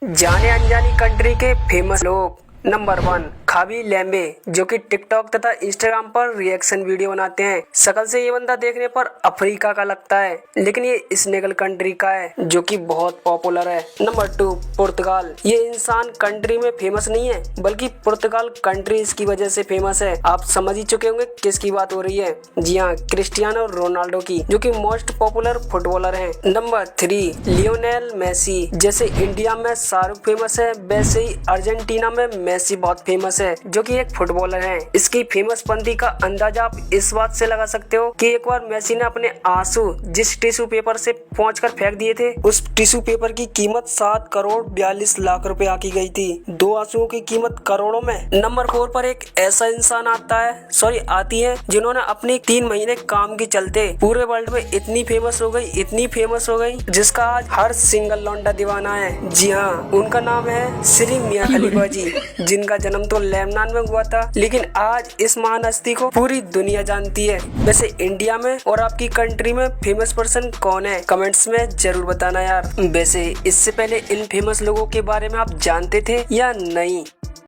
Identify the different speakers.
Speaker 1: जाने अनजानी कंट्री के फेमस लोग। नंबर 1, खाबी लैम्बे, जो कि टिकटॉक तथा इंस्टाग्राम पर रिएक्शन वीडियो बनाते हैं। शकल से ये बंदा देखने पर अफ्रीका का लगता है, लेकिन ये स्नेगल कंट्री का है, जो कि बहुत पॉपुलर है। नंबर 2, पुर्तगाल। ये इंसान कंट्री में फेमस नहीं है, बल्कि पुर्तगाल कंट्री इसकी वजह से फेमस है। आप समझ ही चुके होंगे किसकी बात हो रही है। जी हाँ, क्रिस्टियानो रोनाल्डो की, जो कि मोस्ट पॉपुलर फुटबॉलर है। Number 3, Lionel Messi. जैसे इंडिया में शाहरुख फेमस है, वैसे ही अर्जेंटीना में मेसी बहुत फेमस है, जो कि एक फुटबॉलर है। इसकी फेमस पंथी का अंदाजा आप इस बात से लगा सकते हो कि एक बार मेसी ने अपने आंसू जिस टिश्यू पेपर से पोंछकर फेंक दिए थे, उस टिश्यू पेपर की कीमत 7 करोड़ 42 लाख रुपए आकी गई थी। 2 आंसुओं की कीमत करोड़ों में। नंबर 4 पर एक ऐसा इंसान आती है जिन्होंने अपनी 3 महीने काम के चलते पूरे वर्ल्ड में इतनी फेमस हो गई जिसका आज हर सिंगल लौंडा दीवाना है। जी हाँ, उनका नाम है श्री मियां खलीफा जी, जिनका जन्म तो लेबनान में हुआ था, लेकिन आज इस महान हस्ती को पूरी दुनिया जानती है। वैसे इंडिया में और आपकी कंट्री में फेमस पर्सन कौन है, कमेंट्स में जरूर बताना यार। वैसे इससे पहले इन फेमस लोगों के बारे में आप जानते थे या नहीं?